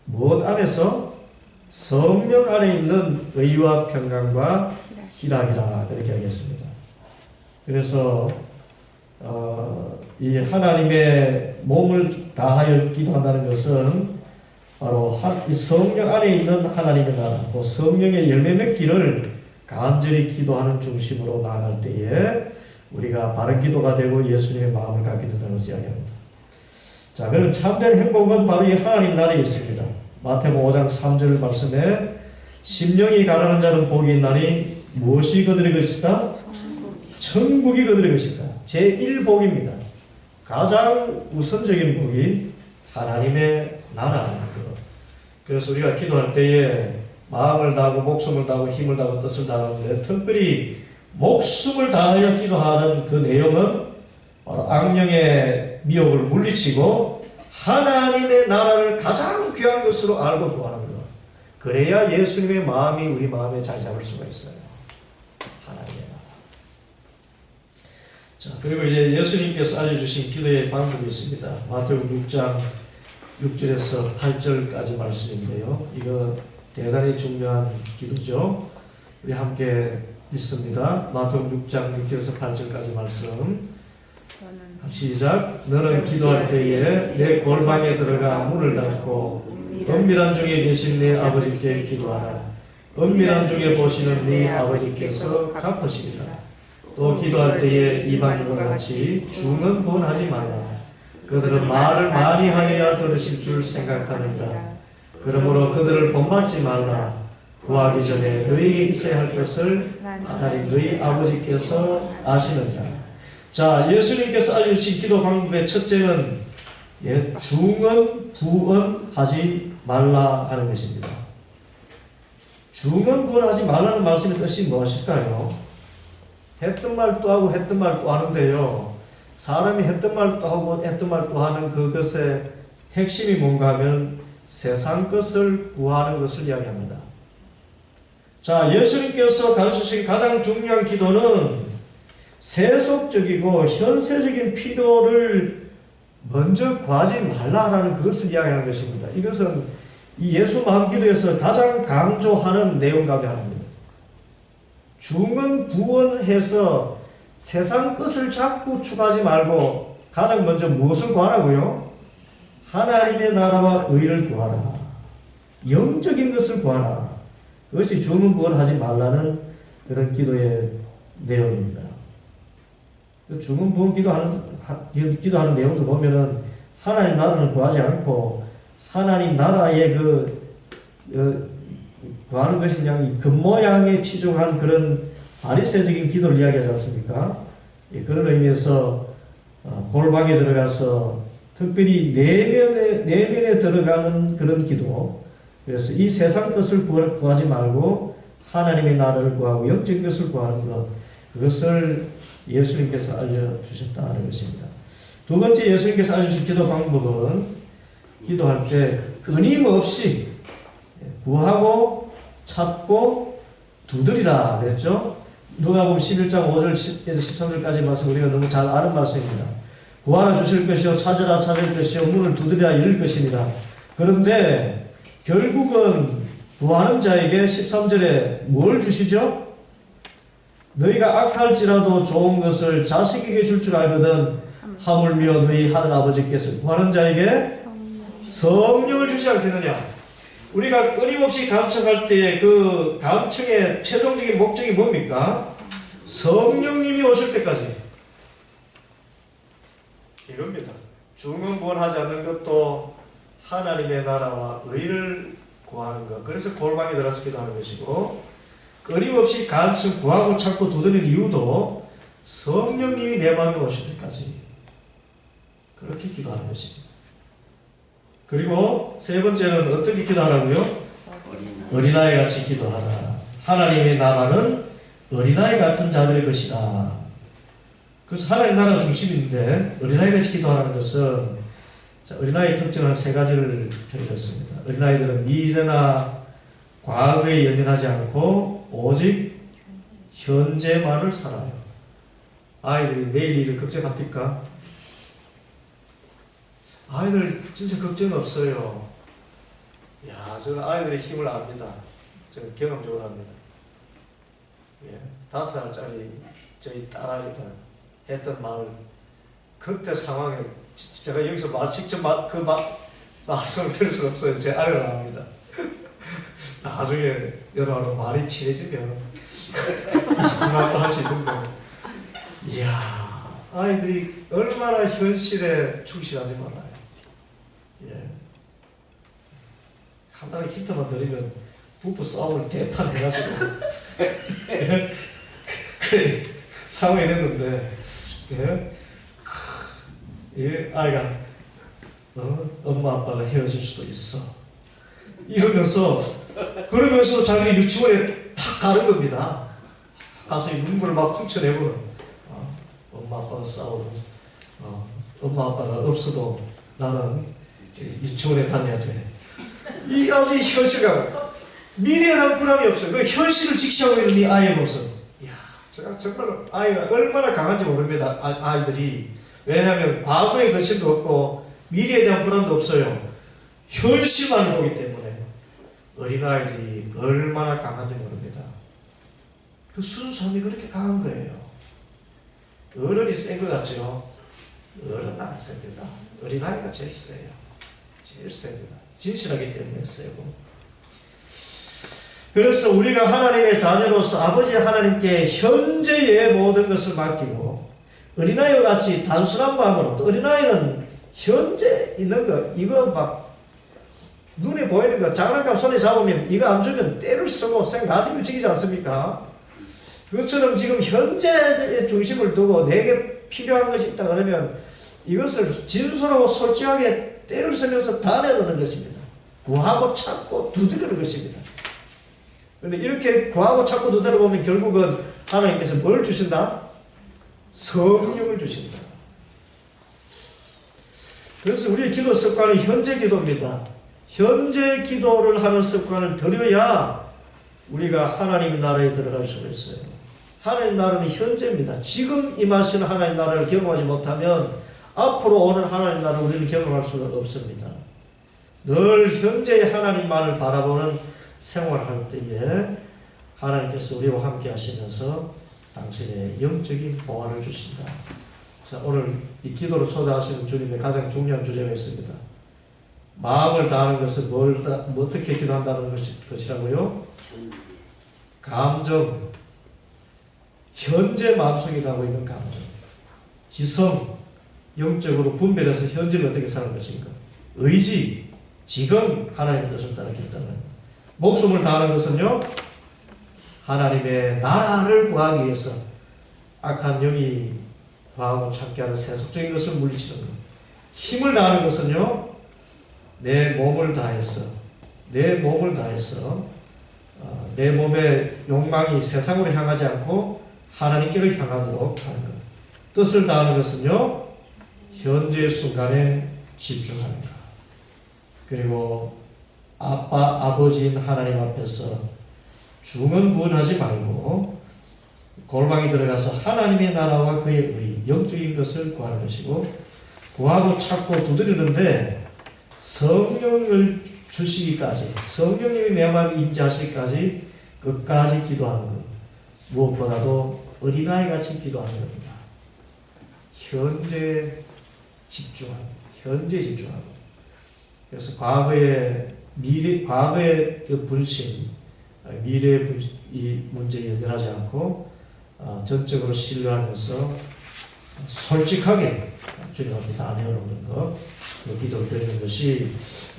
무엇 안에서? 성령 안에 있는 의와 평강과 희락이라 그렇게 하겠습니다. 그래서 이 하나님의 몸을 다하여 기도한다는 것은 바로 이 성령 안에 있는 하나님의 나라, 그 성령의 열매 맺기를 간절히 기도하는 중심으로 나아갈 때에 우리가 바른 기도가 되고 예수님의 마음을 갖게 된다는 것을 이야기합니다. 자, 그럼 참된 행복은 바로 이 하나님 나라에 있습니다. 마태복음 5장 3절 말씀에 심령이 가난한 자는 복이 있나니 무엇이 그들의 것이다? 천국이 그들의 것이다. 제1복입니다. 가장 우선적인 복이 하나님의 나라라는 것. 그래서 우리가 기도할 때에 마음을 다하고 목숨을 다하고 힘을 다하고 뜻을 다하는데 특별히 목숨을 다하여 기도하는 그 내용은 바로 악령의 미혹을 물리치고 하나님의 나라를 가장 귀한 것으로 알고 구하는 것. 그래야 예수님의 마음이 우리 마음에 자리 잡을 수가 있어요. 하나님의 나라. 자, 그리고 이제 예수님께서 알려주신 기도의 방법이 있습니다. 마태복음 6장 6절에서 8절까지 말씀인데요. 이거 대단히 중요한 기도죠. 우리 함께 읽습니다. 마태복음 6장 6절에서 8절까지 말씀. 시작. 너는 기도할 때에 내 골방에 들어가 문을 닫고 은밀한 중에 계신 네 아버지께 기도하라. 은밀한 중에 보시는 네 아버지께서 갚으시리라. 또 기도할 때에 이방인과 같이 중언 부언하지 말라. 그들은 말을 많이 하여야 들으실 줄 생각하느니라. 그러므로 그들을 본받지 말라. 구하기 전에 너희에게 있어야 할 것을 하나님 너희 아버지께서 아시느니라. 자, 예수님께서 알려주신 기도 방법의 첫째는 중언 부언하지 말라 하는 것입니다. 중언 부언하지 말라는 말씀의 뜻이 무엇일까요? 했던 말 또 하고 했던 말 또 하는데요. 사람이 했던 말도 하고 했던 말도 하는 그것의 핵심이 뭔가 하면 세상 것을 구하는 것을 이야기합니다. 자, 예수님께서 가르치신 가장 중요한 기도는 세속적이고 현세적인 필요를 먼저 구하지 말라라는 그것을 이야기하는 것입니다. 이것은 이 예수 마음기도에서 가장 강조하는 내용 가운데 하나입니다. 중언부언해서 세상 것을 자꾸 추구하지 말고 가장 먼저 무엇을 구하라고요? 하나님의 나라와 의를 구하라. 영적인 것을 구하라. 그것이 중언부언하지 말라는 그런 기도의 내용입니다. 중언부언 기도하는 내용도 보면은 하나님 나라를 구하지 않고 하나님 나라의 구하는 것이 그냥 겉모양에 치중한 그런 바리새적인 기도를 이야기하지 않습니까? 그런 의미에서 골방에 들어가서 특별히 내면에 들어가는 그런 기도. 그래서 이 세상 것을 구하지 말고 하나님의 나라를 구하고 영적인 것을 구하는 것, 그것을 예수님께서 알려주셨다는 것입니다. 두 번째 예수님께서 알려주신 기도 방법은 기도할 때 끊임없이 구하고 찾고 두드리라 그랬죠. 누가복음 11장 5절에서 13절까지 말씀 우리가 너무 잘 아는 말씀입니다. 구하라 주실 것이요 찾으라 찾을 것이요 문을 두드리라 열릴 것이니라. 그런데 결국은 구하는 자에게 13절에 뭘 주시죠? 너희가 악할지라도 좋은 것을 자식에게 줄 줄 알거든 하물며 너희 하늘 아버지께서 구하는 자에게 성령을 주지 않겠느냐. 우리가 끊임없이 간청할 때의 그 간청의 최종적인 목적이 뭡니까? 성령님이 오실 때까지. 이겁니다. 중언부언하지 않는 것도 하나님의 나라와 의를 구하는 것. 그래서 골방에 들어서 기도하는 것이고, 끊임없이 간청 구하고 찾고 두드리는 이유도 성령님이 내 마음에 오실 때까지 그렇게 기도하는 것입니다. 그리고 세 번째는 어떻게 기도하라고요? 어린아이 같이 기도하라. 하나님의 나라는 어린아이 같은 자들의 것이다. 그래서 하나님 나라 중심인데 어린아이 같이 기도하라는 것은, 어린아이의 특징은 세 가지를 표현했습니다. 어린아이들은 미래나 과거에 연연하지 않고 오직 현재만을 살아요. 아이들이 내일 일을 걱정합니까? 아이들 진짜 걱정 없어요. 야, 저는 아이들의 힘을 압니다. 저는 경험적으로 합니다. 5살짜리 저희 딸아이가 했던 말, 그때 상황에 제가 여기서 직접 말씀을 드릴 수 없어요. 제 아이를 압니다. 나중에 여러분 말이 친해지면 이만도 할 수 있는데, 이야, 아이들이 얼마나 현실에 충실한지 몰라요. 간단히 힌트만 드리면 부부 싸움을 대판해가지고 그래 상황이 됐는데, 아이가 엄마 아빠가 헤어질 수도 있어 그러면서 자기 유치원에 탁 가는 겁니다. 가서 눈물을 막 훔쳐내고는 엄마 아빠가 싸우고 엄마 아빠가 없어도 나는 유치원에 다녀야 돼. 이 아주 현실감, 미래에 대한 불안이 없어요. 그 현실을 직시하고 있는 이 아이의 모습. 이야, 제가 정말 아이가 얼마나 강한지 모릅니다. 아이들이. 왜냐하면 과거의 거침도 없고 미래에 대한 불안도 없어요. 현실만 보기 때문에 어린아이들이 얼마나 강한지 모릅니다. 그 순수함이 그렇게 강한 거예요. 어른이 센 것 같죠? 어른은 안 셉니다. 어린아이가 제일 세요. 제일 셉니다. 진실하기 때문에 세고. 그래서 우리가 하나님의 자녀로서 아버지 하나님께 현재의 모든 것을 맡기고, 어린아이와 같이 단순한 마음으로, 또 어린아이는 현재 있는 거, 이거 막 눈에 보이는 거, 장난감 손에 잡으면 이거 안 주면 때를 쓰고 생각을 지키지 않습니까? 그것처럼 지금 현재의 중심을 두고 내게 필요한 것이 있다 그러면 이것을 진솔하고 솔직하게 때를 쓰면서 다 내놓는 것입니다. 구하고 찾고 두드리는 것입니다. 그런데 이렇게 구하고 찾고 두드려 보면 결국은 하나님께서 뭘 주신다? 성령을 주신다. 그래서 우리의 기도 습관은 현재 기도입니다. 현재 기도를 하는 습관을 들여야 우리가 하나님 나라에 들어갈 수가 있어요. 하나님 나라는 현재입니다. 지금 임하시는 하나님 나라를 경험하지 못하면 앞으로 오는 하나님 나라를 우리는 경험할 수가 없습니다. 늘 현재의 하나님만을 바라보는 생활을 할 때에 하나님께서 우리와 함께 하시면서 당신의 영적인 보화를 주신다. 자, 오늘 이 기도로 초대하시는 주님의 가장 중요한 주제가 있습니다. 마음을 다하는 것은 어떻게 기도한다는 것이라고요? 감정. 현재 마음속에 가고 있는 감정. 지성. 영적으로 분별해서 현재를 어떻게 사는 것인가. 의지. 지금 하나님의 뜻을 따르겠다는. 목숨을 다하는 것은요, 하나님의 나라를 구하기 위해서 악한 영이 구하고 찾게 하는 세속적인 것을 물리치는 것. 힘을 다하는 것은요, 내 몸을 다해서 내 몸의 욕망이 세상으로 향하지 않고 하나님께로 향하도록 하는 것. 뜻을 다하는 것은요, 현재 순간에 집중하는 것. 그리고 아버지인 하나님 앞에서 중언부언하지 말고 골방에 들어가서 하나님의 나라와 그의 의, 영적인 것을 구하는 것이고, 구하고 찾고 두드리는데 성령을 주시기까지, 성령님이 내 마음에 임재하시기까지 끝까지 기도하는 것. 무엇보다도 어린아이같이 기도하는 겁니다. 현재 집중하는 것. 그래서 과거의 그 불신, 미래의 이 문제에 연연하지 않고 전적으로 신뢰하면서 솔직하게 주님 앞에 다 내어놓는 것, 그 기도를 드리는 것이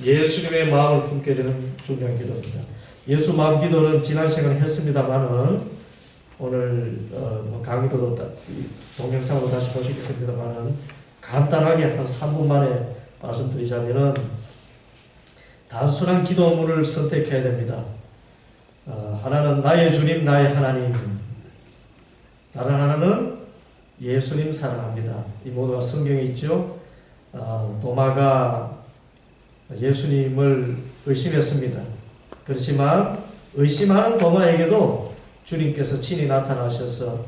예수님의 마음을 품게 되는 중요한 기도입니다. 예수 마음 기도는 지난 시간에 했습니다만은 오늘 강의도 동영상으로 다시 보시겠습니다만은 간단하게 한 3분 만에 말씀드리자면은 단순한 기도문을 선택해야 됩니다. 하나는 나의 주님, 나의 하나님. 다른 하나는 예수님 사랑합니다. 이 모두가 성경에 있죠. 도마가 예수님을 의심했습니다. 그렇지만 의심하는 도마에게도 주님께서 친히 나타나셔서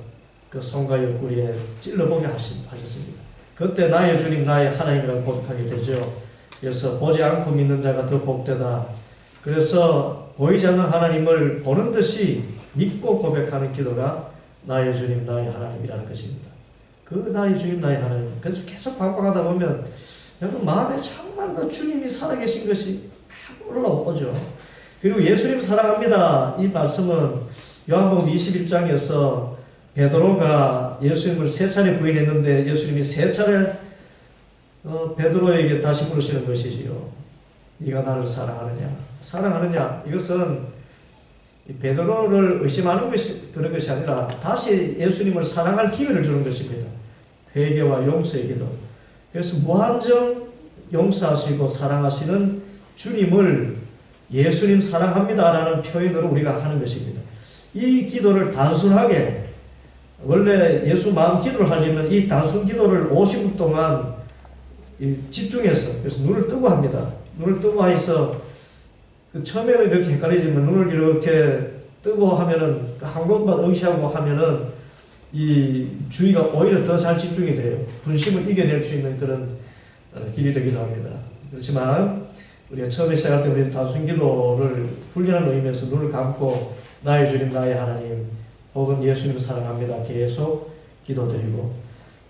그 손과 옆구리에 찔러보게 하셨습니다. 그때 나의 주님, 나의 하나님이라고 고백하게 되죠. 그래서 보지 않고 믿는 자가 더 복되다. 그래서 보이지 않는 하나님을 보는 듯이 믿고 고백하는 기도가 나의 주님, 나의 하나님이라는 것입니다. 그 나의 주님, 나의 하나님. 그래서 계속 반복하다 보면 여러분 마음에 정말 그 주님이 살아계신 것이 막 올라오죠. 그리고 예수님 사랑합니다. 이 말씀은 요한복음 21장에서 베드로가 예수님을 3차례 부인했는데 예수님이 3차례 베드로에게 다시 물으시는 것이지요. 네가 나를 사랑하느냐? 이것은 베드로를 의심하는 것이 그런 것이 아니라 다시 예수님을 사랑할 기회를 주는 것입니다. 회개와 용서의 기도. 그래서 무한정 용서하시고 사랑하시는 주님을 예수님 사랑합니다라는 표현으로 우리가 하는 것입니다. 이 기도를 단순하게, 원래 예수 마음 기도를 하려면 이 단순 기도를 50분 동안 집중해서, 그래서 눈을 뜨고 합니다. 눈을 뜨고 해서 처음에는 이렇게 헷갈리지만 눈을 이렇게 뜨고 하면은 한 곳만 응시하고 하면은 이 주의가 오히려 더 잘 집중이 돼요. 분심을 이겨낼 수 있는 그런 길이 되기도 합니다. 그렇지만 우리가 처음에 시작할 때 우리 단순 기도를 훈련하는 의미에서 눈을 감고 나의 주님, 나의 하나님, 혹은 예수님 사랑합니다. 계속 기도드리고,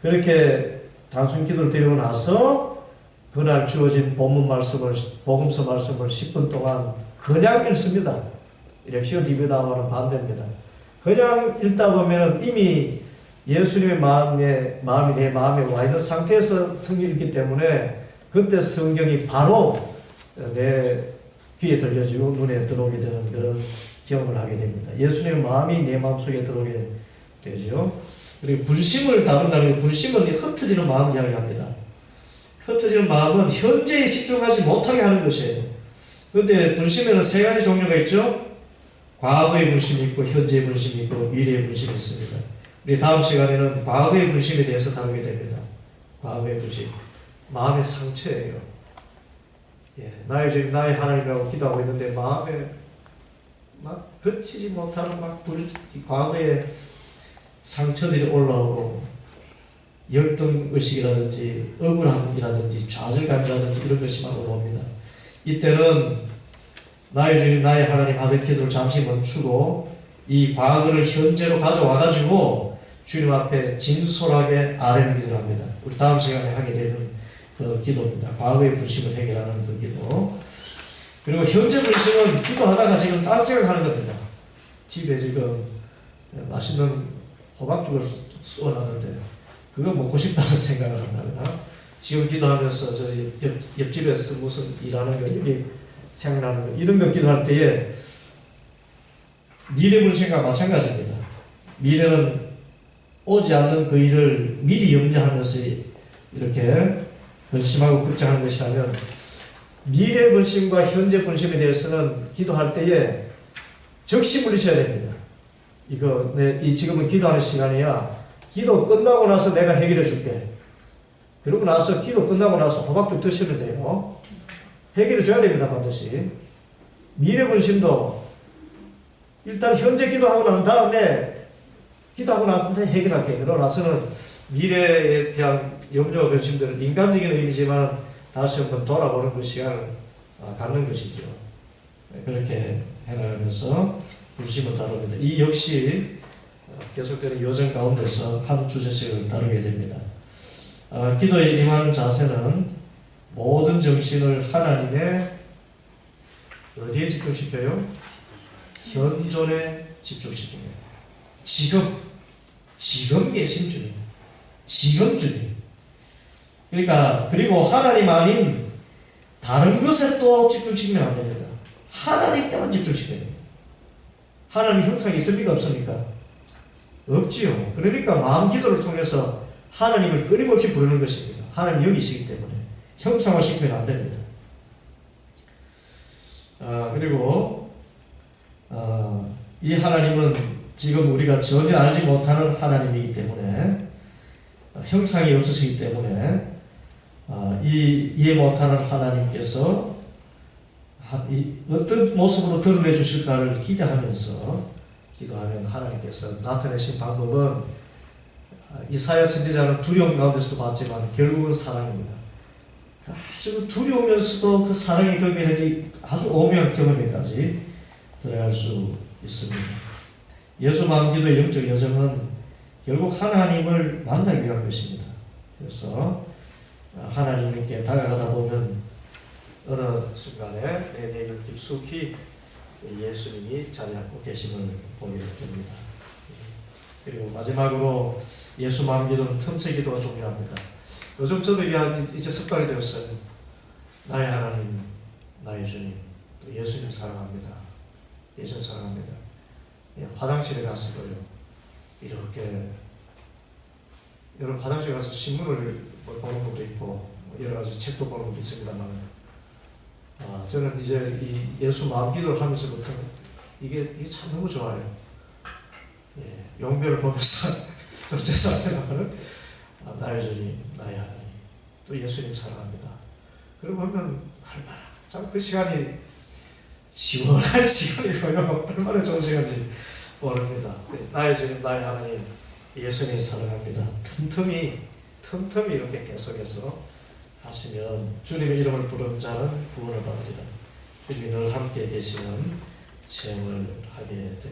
그렇게 단순 기도를 드리고 나서 그날 주어진 본문 말씀을, 복음서 말씀을 10분 동안 그냥 읽습니다. 렉시오 디비다와는 반대입니다. 그냥 읽다 보면 이미 예수님의 마음이 내 마음에 와 있는 상태에서 성경을 읽기 때문에 그때 성경이 바로 내 귀에 들려지고 눈에 들어오게 되는 그런 경험을 하게 됩니다. 예수님의 마음이 내 마음속에 들어오게 되죠. 그리고 불심을 다룬다는, 불심은 흩어지는 마음을 이야기합니다. 흩어지는 마음은 현재에 집중하지 못하게 하는 것이에요. 그런데 불심에는 3가지 종류가 있죠. 과거의 불심이 있고, 현재의 불심이 있고, 미래의 불심이 있습니다. 우리 다음 시간에는 과거의 불심에 대해서 다루게 됩니다. 과거의 불심. 마음의 상처예요. 예, 나의 주님, 나의 하나님이라고 기도하고 있는데 마음에 막 거치지 못하는 과거의 상처들이 올라오고 열등의식이라든지 억울함이라든지 좌절감이라든지 이런 것이 막 올라옵니다. 이때는 나의 주님, 나의 하나님 하는 기도를 잠시 멈추고 이 과거를 현재로 가져와가지고 주님 앞에 진솔하게 아뢰는 기도를 합니다. 우리 다음 시간에 하게 되는 그 기도입니다. 과거의 불신을 해결하는 그 기도. 그리고 현재 불신은 기도하다가 지금 딴 생각하는 겁니다. 집에 지금 맛있는 호박죽을 쏘놨는데 그거 먹고 싶다는 생각을 한다거나, 지금 기도하면서 저 옆집에서 무슨 일하는 거 여기 생각나는 거, 이런 거 기도할 때에 미래 불신과 마찬가지입니다. 미래는 오지 않는 그 일을 미리 염려하면서 이렇게 근심하고 걱정하는 것이라면, 미래 분심과 현재 분심에 대해서는 기도할 때에 적시 물리셔야 됩니다. 이거 지금은 기도하는 시간이야. 기도 끝나고 나서 내가 해결해 줄게. 그러고 나서 기도 끝나고 나서 호박죽 드시면 돼요. 해결해 줘야 됩니다. 반드시. 미래 분심도 일단 현재 기도하고 난 다음에 기도하고 나서 해결할게. 그러고 나서는 미래에 대한 염려와 근심들은 인간적인 의미지만 다시 한번 돌아보는 그 시간을 갖는 것이죠. 그렇게 해나가면서 불심을 다룹니다. 이 역시 계속되는 여정 가운데서 한 주제씩을 다루게 됩니다. 기도에 임하는 자세는 모든 정신을 하나님의 어디에 집중시켜요? 현존에 집중시킵니다. 지금 계신 주님, 지금 주님. 그러니까 그리고 하나님 아닌 다른 것에 또 집중시키면 안 됩니다. 하나님께만 집중시켜야 됩니다. 하나님 형상이 있습니까? 없습니까? 없지요. 그러니까 마음 기도를 통해서 하나님을 끊임없이 부르는 것입니다. 하나님 여기시기 때문에 형상화 시키면 안 됩니다. 그리고 이 하나님은 지금 우리가 전혀 알지 못하는 하나님이기 때문에, 형상이 없으시기 때문에 이해 못하는 하나님께서 어떤 모습으로 드러내 주실까를 기대하면서 기도하면 하나님께서 나타내신 방법은, 이사야 선지자는 두려움 가운데서도 봤지만 결국은 사랑입니다. 아주 두려우면서도 그 사랑의 경외력이 아주 오묘한 경험에까지 들어갈 수 있습니다. 예수 만기도의 영적 여정은 결국 하나님을 만나기 위한 것입니다. 그래서 하나님께 다가가다 보면 어느 순간에 내 내면 깊숙이 예수님이 자리하고 계심을 보게 됩니다. 그리고 마지막으로 예수 만기도는 틈새 기도가 중요합니다. 요즘 저도 이제 습관이 되었어요. 나의 하나님, 나의 주님, 또 예수님 사랑합니다. 예수님 사랑합니다. 화장실에 가서도요, 이렇게, 여러분 화장실에 가서 신문을 보는 것도 있고 여러 가지 책도 보는 것도 있습니다만, 저는 이제 이 예수 마음 기도를 하면서부터 이게 참 너무 좋아요. 용별을 보면서 좀 제 상태는 나의 주님, 나의 하나님, 또 예수님 사랑합니다. 그러고 보면 얼마나 참 그 시간이 시원한 시간이고요. 얼마나 좋은 시간인지 모릅니다. 나의 주님, 나의 하나님, 예수님 사랑합니다. 틈틈이 이렇게 계속해서 하시면 주님의 이름을 부르는 자는 구원을 받으리라. 주님이 늘 함께 계시는 체험을 하게 됩니다.